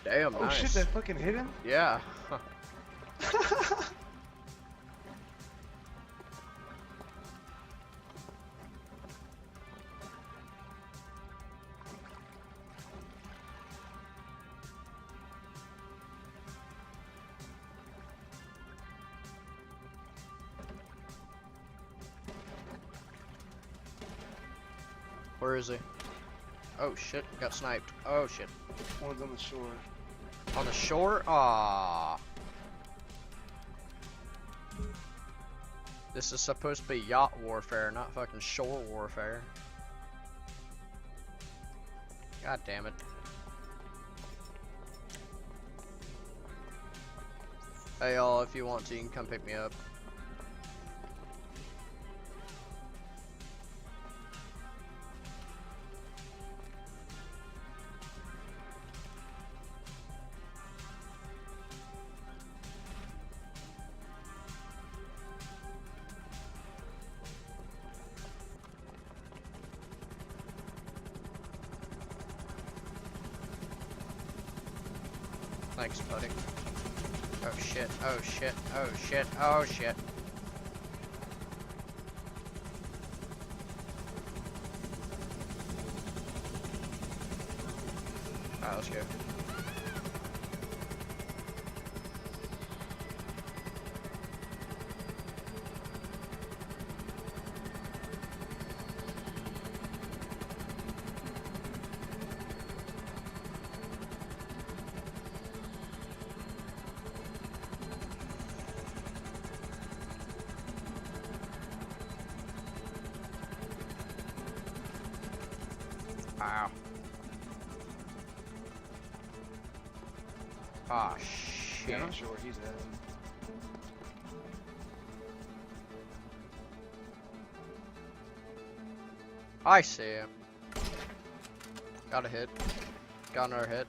Damn, Oh nice. shit, that fucking hit him? Yeah. Where is he? Oh shit, got sniped. Oh shit. One's on the shore. On the shore? Ah. This is supposed to be yacht warfare, not fucking shore warfare. God damn it. Hey y'all, if you want to, you can come pick me up. Thanks, buddy. Oh shit, oh shit, oh shit, oh shit. Alright, let's go. Wow. Ah, shit. Yeah, I'm not sure where he's at. I see him. Got a hit. Got another hit.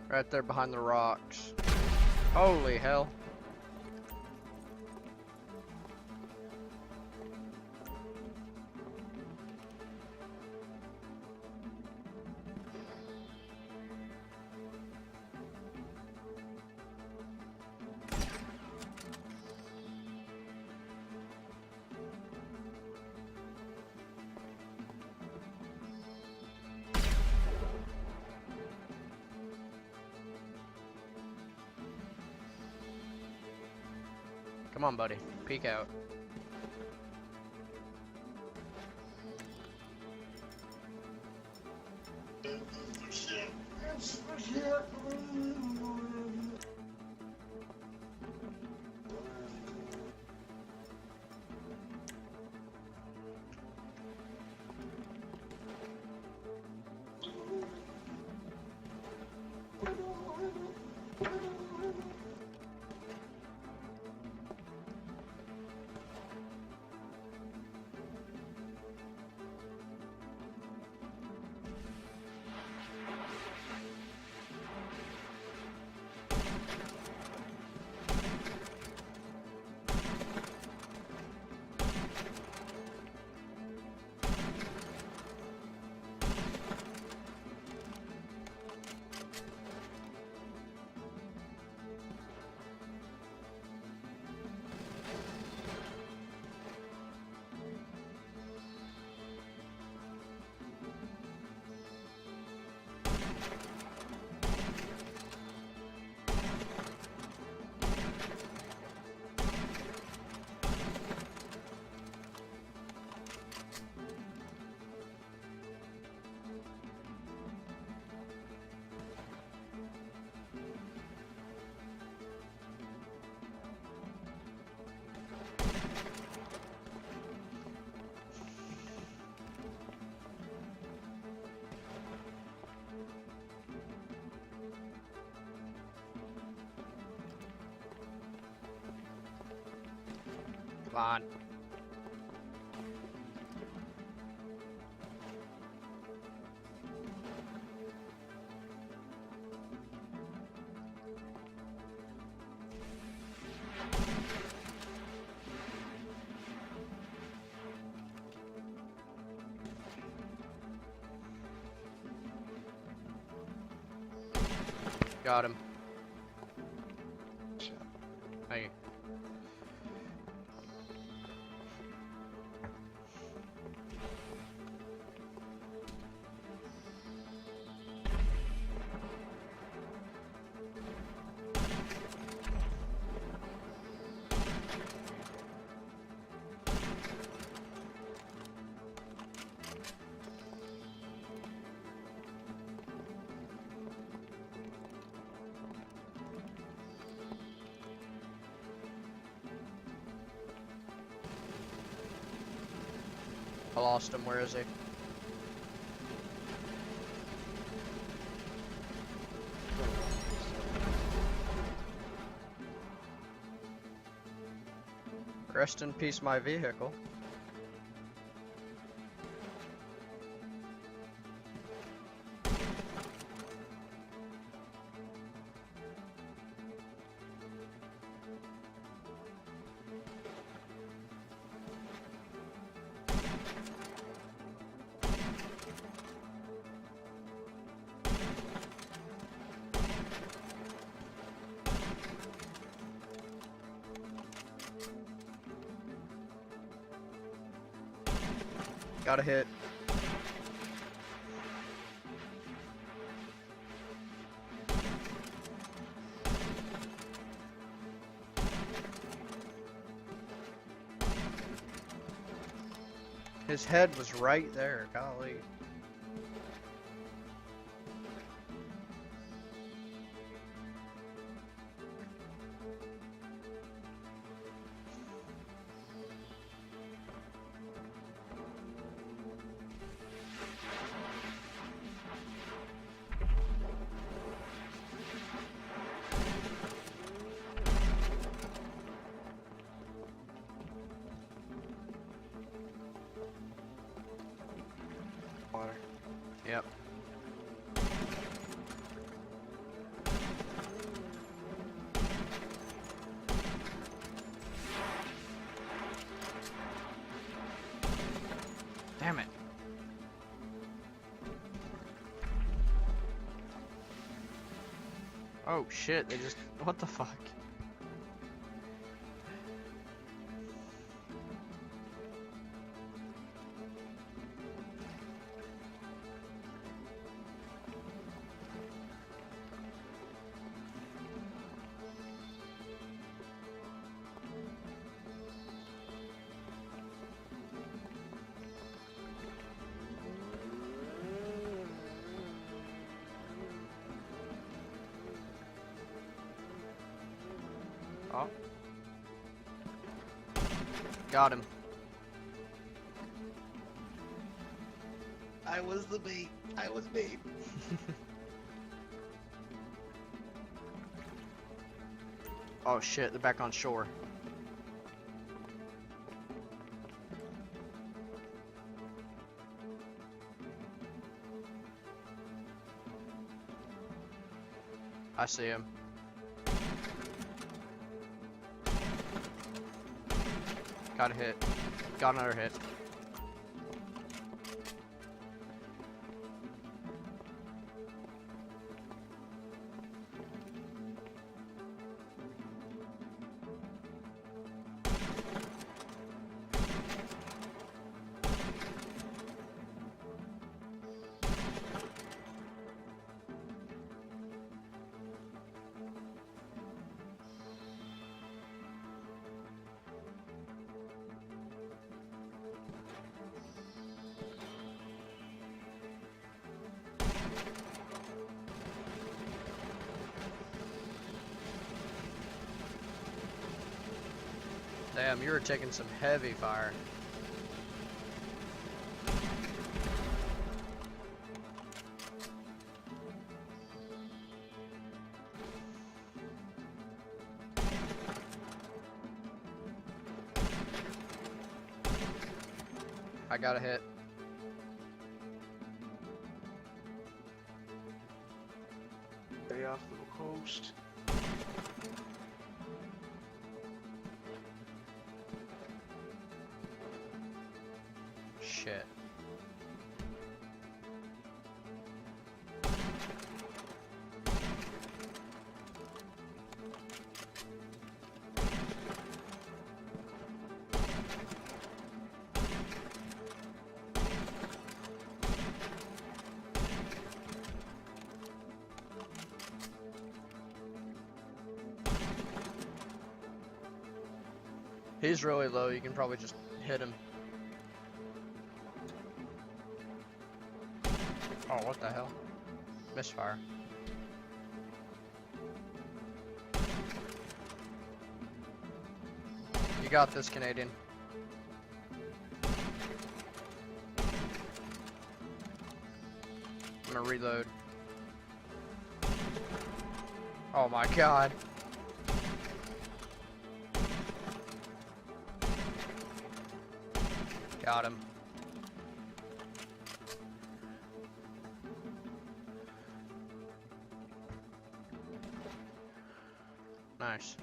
Right there behind the rocks. Holy hell. Come on, buddy. Peek out. fine. Got him. Shit. Thank you. I lost him. Where is he? Rest in peace, my vehicle. Got a hit. His head was right there, golly. Water. Yep. Damn it. Oh shit, they just, what the fuck? Oh. Got him. I was the bait. I was bait. Oh shit, they're back on shore. I see him. Got a hit. Got another hit. Damn, you were taking some heavy fire. got a hit. Stay off the coast. Shit. He's really low, you can probably just hit him. Oh, what the hell? Misfire. You got this, Canadian. I'm gonna reload. Oh my god. Got him. Nice.